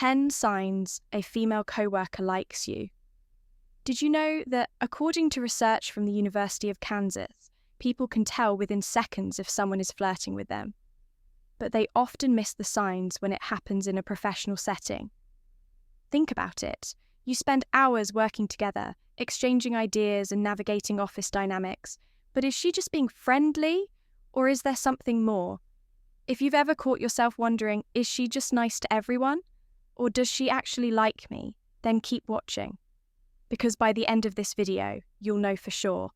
10 signs a female coworker likes you. Did you know that, according to research from the University of Kansas, people can tell within seconds if someone is flirting with them? But they often miss the signs when it happens in a professional setting. Think about it. You spend hours working together, exchanging ideas and navigating office dynamics. But is she just being friendly, or is there something more? If you've ever caught yourself wondering, is she just nice to everyone? Or does she actually like me? Then keep watching. Because by the end of this video, you'll know for sure.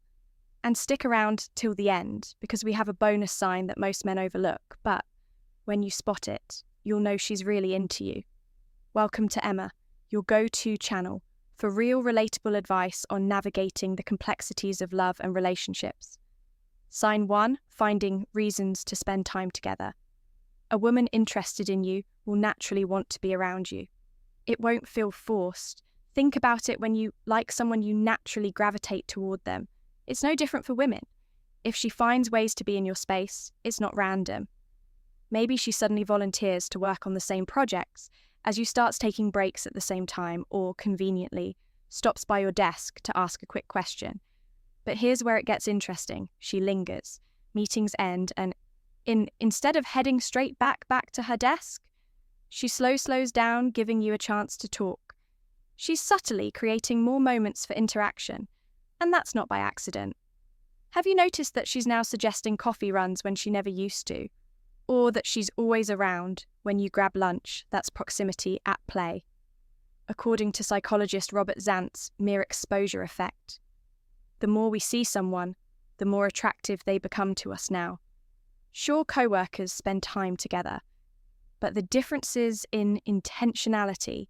And stick around till the end, because we have a bonus sign that most men overlook, but when you spot it, you'll know she's really into you. Welcome to Emma, your go-to channel for real relatable advice on navigating the complexities of love and relationships. Sign 1, finding reasons to spend time together. A woman interested in you will naturally want to be around you. It won't feel forced. Think about it when you like someone, you naturally gravitate toward them. It's no different for women. If she finds ways to be in your space, it's not random. Maybe she suddenly volunteers to work on the same projects as you starts taking breaks at the same time, or conveniently stops by your desk to ask a quick question. But here's where it gets interesting. She lingers. Meetings end, and instead of heading straight back to her desk, she slows down, giving you a chance to talk. She's subtly creating more moments for interaction, and that's not by accident. Have you noticed that she's now suggesting coffee runs when she never used to? Or that she's always around when you grab lunch? That's proximity at play. According to psychologist Robert Zant's mere exposure effect, the more we see someone, the more attractive they become to us now. Sure, coworkers spend time together, but the difference is in intentionality.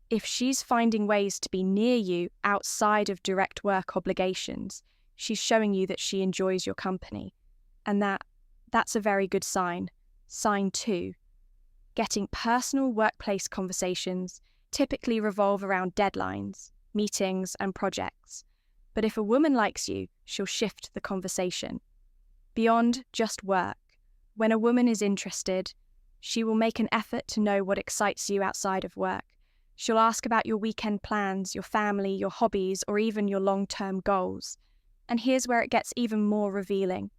If she's finding ways to be near you outside of direct work obligations, she's showing you that she enjoys your company. And that's a very good sign. Sign 2. Getting personal workplace conversations typically revolve around deadlines, meetings, and projects. But if a woman likes you, she'll shift the conversation. Beyond just work, when a woman is interested, she will make an effort to know what excites you outside of work. She'll ask about your weekend plans, your family, your hobbies, or even your long-term goals. And here's where it gets even more revealing.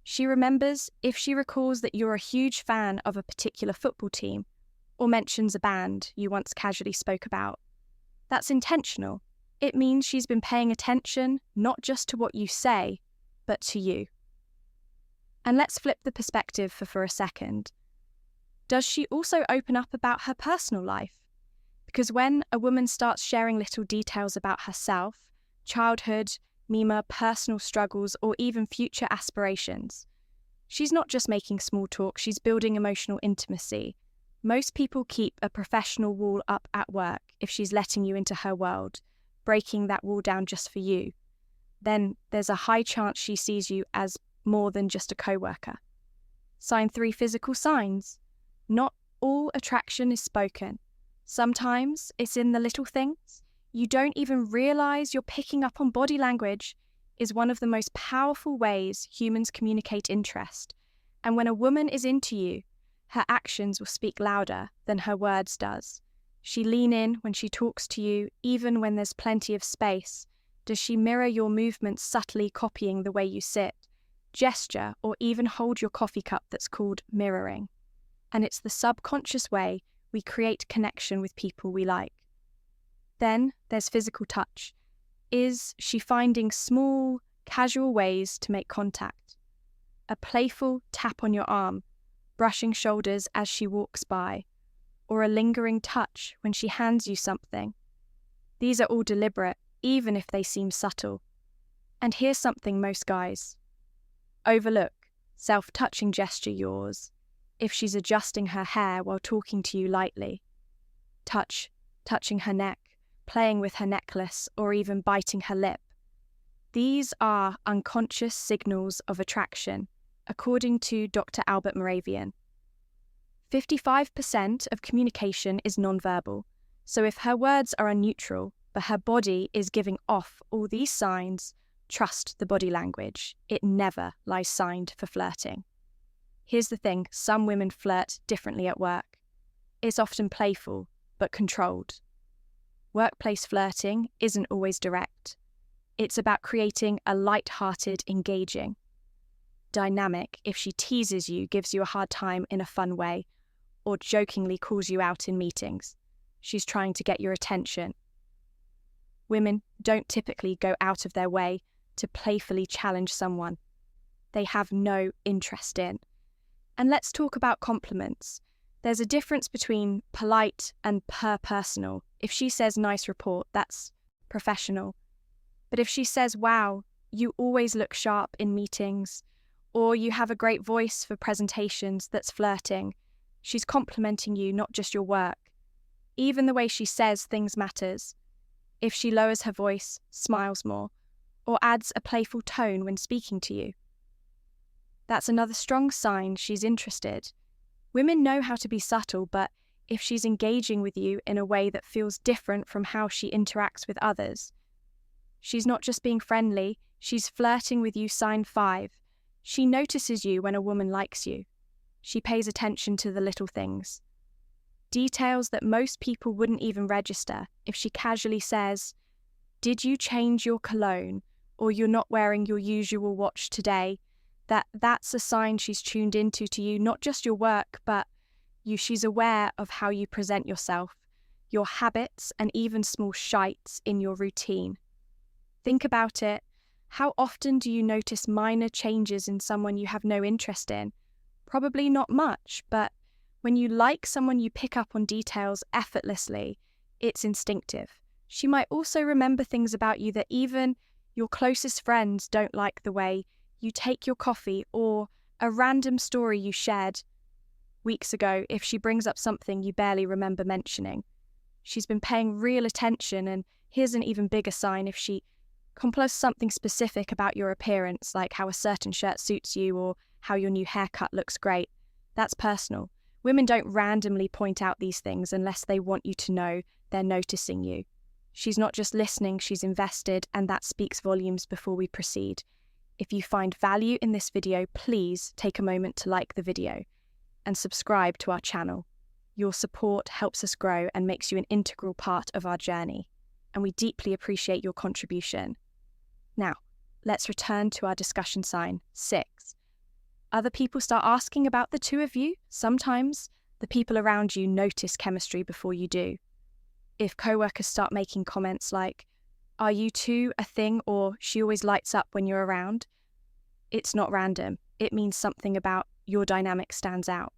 She remembers if she recalls that you're a huge fan of a particular football team, or mentions a band you once casually spoke about. That's intentional. It means she's been paying attention not just to what you say, but to you. And let's flip the perspective for a second. Does she also open up about her personal life? Because when a woman starts sharing little details about herself, childhood, personal struggles, or even future aspirations, she's not just making small talk, she's building emotional intimacy. Most people keep a professional wall up at work if she's letting you into her world, breaking that wall down just for you. Then there's a high chance she sees you as more than just a coworker. Sign 3, physical signs. Not all attraction is spoken. Sometimes it's in the little things. You don't even realize you're picking up on body language is one of the most powerful ways humans communicate interest. And when a woman is into you, her actions will speak louder than her words does. She lean in when she talks to you, even when there's plenty of space. Does she mirror your movements, subtly copying the way you sit, gesture, or even hold your coffee cup? That's called mirroring. And it's the subconscious way we create connection with people we like. Then there's physical touch. Is she finding small, casual ways to make contact? A playful tap on your arm, brushing shoulders as she walks by, or a lingering touch when she hands you something. These are all deliberate, even if they seem subtle. And here's something most guys overlook: self-touching gesture yours. If she's adjusting her hair while talking to you lightly, touching her neck, playing with her necklace, or even biting her lip. These are unconscious signals of attraction, according to Dr. Albert Moravian. 55% of communication is nonverbal, so if her words are neutral, but her body is giving off all these signs, trust the body language. It never lies signed for flirting. Here's the thing, some women flirt differently at work. It's often playful, but controlled. Workplace flirting isn't always direct. It's about creating a light-hearted, engaging dynamic. If she teases you, gives you a hard time in a fun way, or jokingly calls you out in meetings, she's trying to get your attention. Women don't typically go out of their way to playfully challenge someone they have no interest in. And let's talk about compliments. There's a difference between polite and personal. If she says nice report, that's professional. But if she says, wow, you always look sharp in meetings, or you have a great voice for presentations, that's flirting. She's complimenting you, not just your work. Even the way she says things matters. If she lowers her voice, smiles more, or adds a playful tone when speaking to you, that's another strong sign she's interested. Women know how to be subtle, but if she's engaging with you in a way that feels different from how she interacts with others, she's not just being friendly, she's flirting with you. Sign 5. She notices you when a woman likes you. She pays attention to the little things. Details that most people wouldn't even register. If she casually says, "Did you change your cologne?" or "You're not wearing your usual watch today," that's a sign she's tuned into to you, not just your work, but you. She's aware of how you present yourself, your habits, and even small shites in your routine. Think about it. How often do you notice minor changes in someone you have no interest in? Probably not much, but when you like someone, you pick up on details effortlessly. It's instinctive. She might also remember things about you that even your closest friends don't like: the way you take your coffee, or a random story you shared weeks ago. If she brings up something you barely remember mentioning, she's been paying real attention. And here's an even bigger sign: if she compliments something specific about your appearance, like how a certain shirt suits you or how your new haircut looks great, that's personal. Women don't randomly point out these things unless they want you to know they're noticing you. She's not just listening, she's invested, and that speaks volumes. Before we proceed, if you find value in this video, please take a moment to like the video and subscribe to our channel. Your support helps us grow and makes you an integral part of our journey, and we deeply appreciate your contribution. Now, let's return to our discussion. Sign 6. Other people start asking about the two of you. Sometimes the people around you notice chemistry before you do. If coworkers start making comments like, "Are you two a thing?" or "She always lights up when you're around," it's not random. It means something about your dynamic stands out.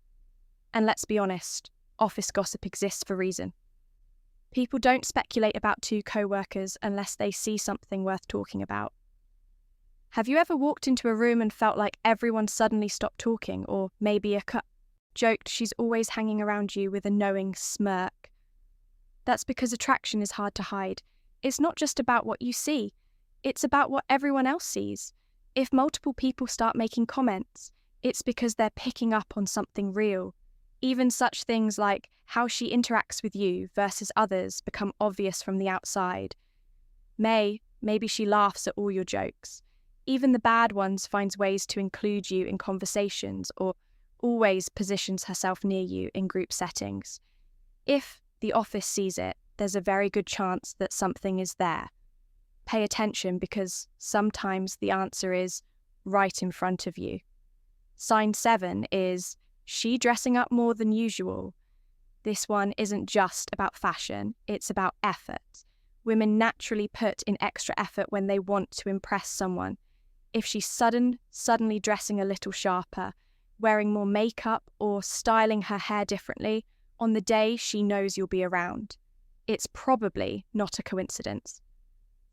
And let's be honest, office gossip exists for a reason. People don't speculate about two coworkers unless they see something worth talking about. Have you ever walked into a room and felt like everyone suddenly stopped talking, or maybe joked, "She's always hanging around you," with a knowing smirk? That's because attraction is hard to hide. It's not just about what you see, it's about what everyone else sees. If multiple people start making comments, it's because they're picking up on something real. Even such things like how she interacts with you versus others become obvious from the outside. Maybe she laughs at all your jokes. Even the bad ones finds ways to include you in conversations, or always positions herself near you in group settings. If the office sees it, there's a very good chance that something is there. Pay attention, because sometimes the answer is right in front of you. Sign 7 is she dressing up more than usual. This one isn't just about fashion, it's about effort. Women naturally put in extra effort when they want to impress someone. If she's suddenly dressing a little sharper, wearing more makeup, or styling her hair differently on the day she knows you'll be around, it's probably not a coincidence.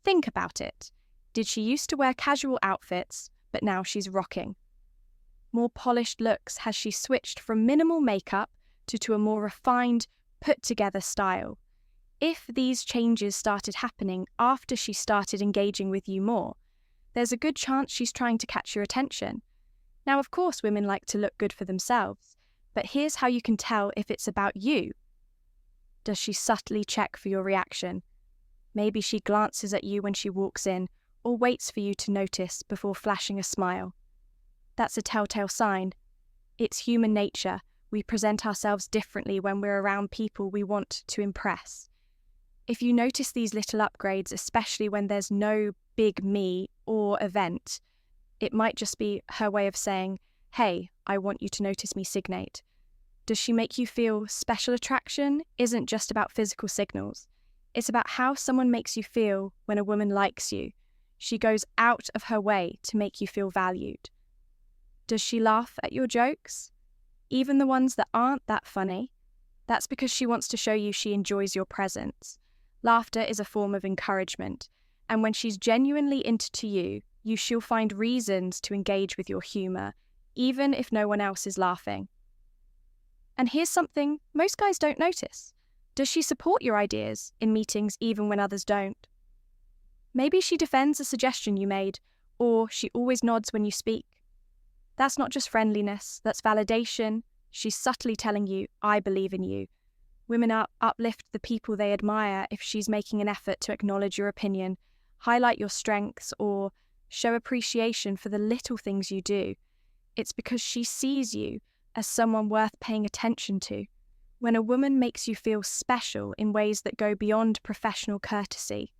Think about it. Did she used to wear casual outfits, but now she's rocking more polished looks? Has she switched from minimal makeup to a more refined, put-together style? If these changes started happening after she started engaging with you more, there's a good chance she's trying to catch your attention. Now, of course, women like to look good for themselves, but here's how you can tell if it's about you. Does she subtly check for your reaction? Maybe she glances at you when she walks in, or waits for you to notice before flashing a smile. That's a telltale sign. It's human nature. We present ourselves differently when we're around people we want to impress. If you notice these little upgrades, especially when there's no big me or event, it might just be her way of saying, "Hey, I want you to notice me signate." Does she make you feel special? Attraction isn't just about physical signals. It's about how someone makes you feel when a woman likes you. She goes out of her way to make you feel valued. Does she laugh at your jokes? Even the ones that aren't that funny? That's because she wants to show you she enjoys your presence. Laughter is a form of encouragement, and when she's genuinely into you, she'll find reasons to engage with your humour, even if no one else is laughing. And here's something most guys don't notice. Does she support your ideas in meetings even when others don't? Maybe she defends a suggestion you made, or she always nods when you speak. That's not just friendliness, that's validation. She's subtly telling you, "I believe in you." Women uplift the people they admire if she's making an effort to acknowledge your opinion, highlight your strengths, or show appreciation for the little things you do. It's because she sees you as someone worth paying attention to. When a woman makes you feel special in ways that go beyond professional courtesy,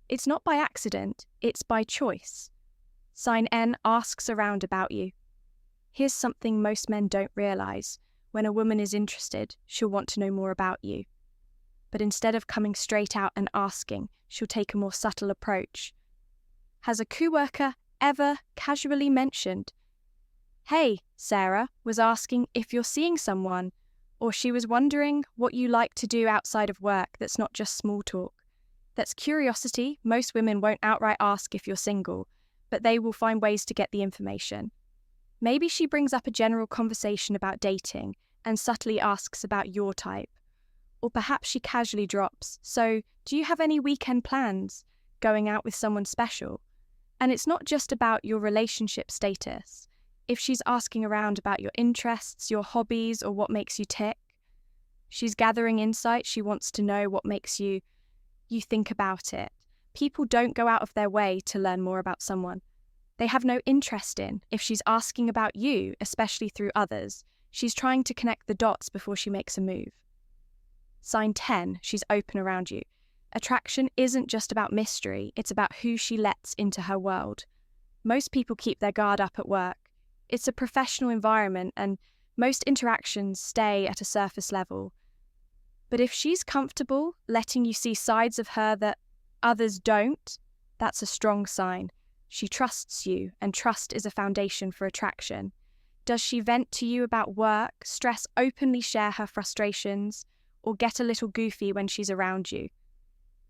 it's not by accident, it's by choice. Sign N asks around about you. Here's something most men don't realise. When a woman is interested, she'll want to know more about you. But instead of coming straight out and asking, she'll take a more subtle approach. Has a coworker ever casually mentioned, "Hey, Sarah was asking if you're seeing someone," or she was wondering what you like to do outside of work that's not just small talk? That's curiosity. Most women won't outright ask if you're single, but they will find ways to get the information. Maybe she brings up a general conversation about dating and subtly asks about your type. Or perhaps she casually drops, "So, do you have any weekend plans? Going out with someone special?" And it's not just about your relationship status. If she's asking around about your interests, your hobbies, or what makes you tick, she's gathering insight. She wants to know what makes you think about it. People don't go out of their way to learn more about someone they have no interest in. If she's asking about you, especially through others, she's trying to connect the dots before she makes a move. Sign 10, she's open around you. Attraction isn't just about mystery, it's about who she lets into her world. Most people keep their guard up at work. It's a professional environment and most interactions stay at a surface level. But if she's comfortable letting you see sides of her that others don't, that's a strong sign. She trusts you, and trust is a foundation for attraction. Does she vent to you about work, stress, openly share her frustrations, or get a little goofy when she's around you?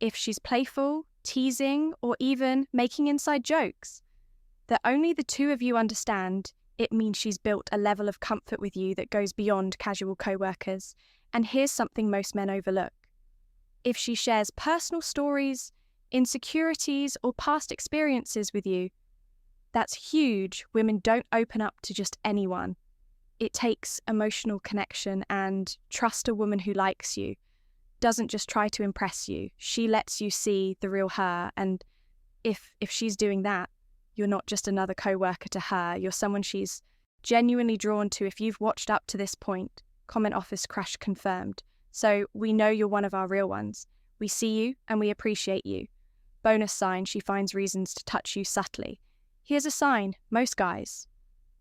If she's playful, teasing, or even making inside jokes that only the two of you understand, it means she's built a level of comfort with you that goes beyond casual co-workers. And here's something most men overlook. If she shares personal stories, insecurities, or past experiences with you, that's huge. Women don't open up to just anyone. It takes emotional connection and trust. A woman who likes you doesn't just try to impress you. She lets you see the real her. And if she's doing that, you're not just another co-worker to her. You're someone she's genuinely drawn to. If you've watched up to this point, comment office crush confirmed. So we know you're one of our real ones. We see you and we appreciate you. Bonus sign, she finds reasons to touch you subtly. Here's a sign most guys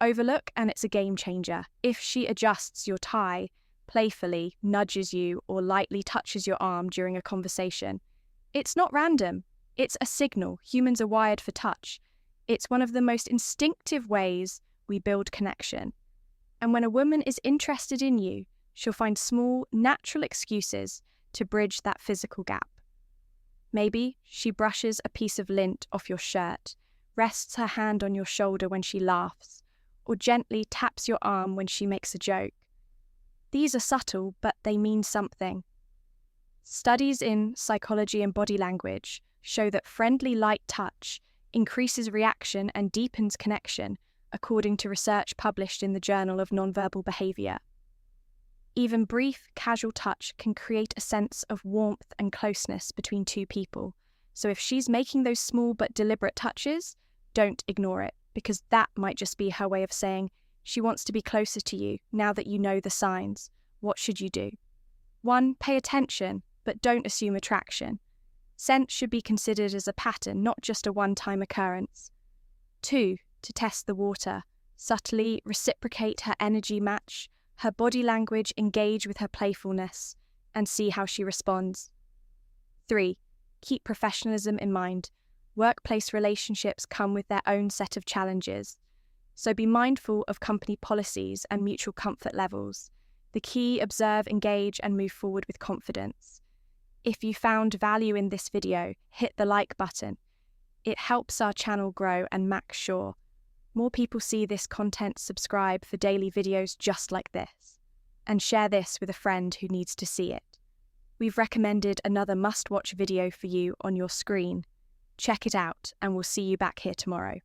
overlook, and it's a game changer. If she adjusts your tie, playfully nudges you, or lightly touches your arm during a conversation, it's not random. It's a signal. Humans are wired for touch. It's one of the most instinctive ways we build connection. And when a woman is interested in you, she'll find small, natural excuses to bridge that physical gap. Maybe she brushes a piece of lint off your shirt, rests her hand on your shoulder when she laughs, or gently taps your arm when she makes a joke. These are subtle, but they mean something. Studies in psychology and body language show that friendly light touch increases reaction and deepens connection, according to research published in the Journal of Nonverbal Behavior. Even brief, casual touch can create a sense of warmth and closeness between two people. So if she's making those small but deliberate touches, don't ignore it, because that might just be her way of saying, She wants to be closer to you now that you know the signs. What should you do? 1. Pay attention, but don't assume attraction. Scent should be considered as a pattern, not just a one-time occurrence. 2. To test the water. Subtly reciprocate her energy match, her body language, engage with her playfulness, and see how she responds. 3. Keep professionalism in mind. Workplace relationships come with their own set of challenges, so be mindful of company policies and mutual comfort levels. The key: observe, engage, and move forward with confidence. If you found value in this video, hit the like button. It helps our channel grow and make sure more people see this content. Subscribe for daily videos just like this, and share this with a friend who needs to see it. We've recommended another must-watch video for you on your screen. Check it out, and we'll see you back here tomorrow.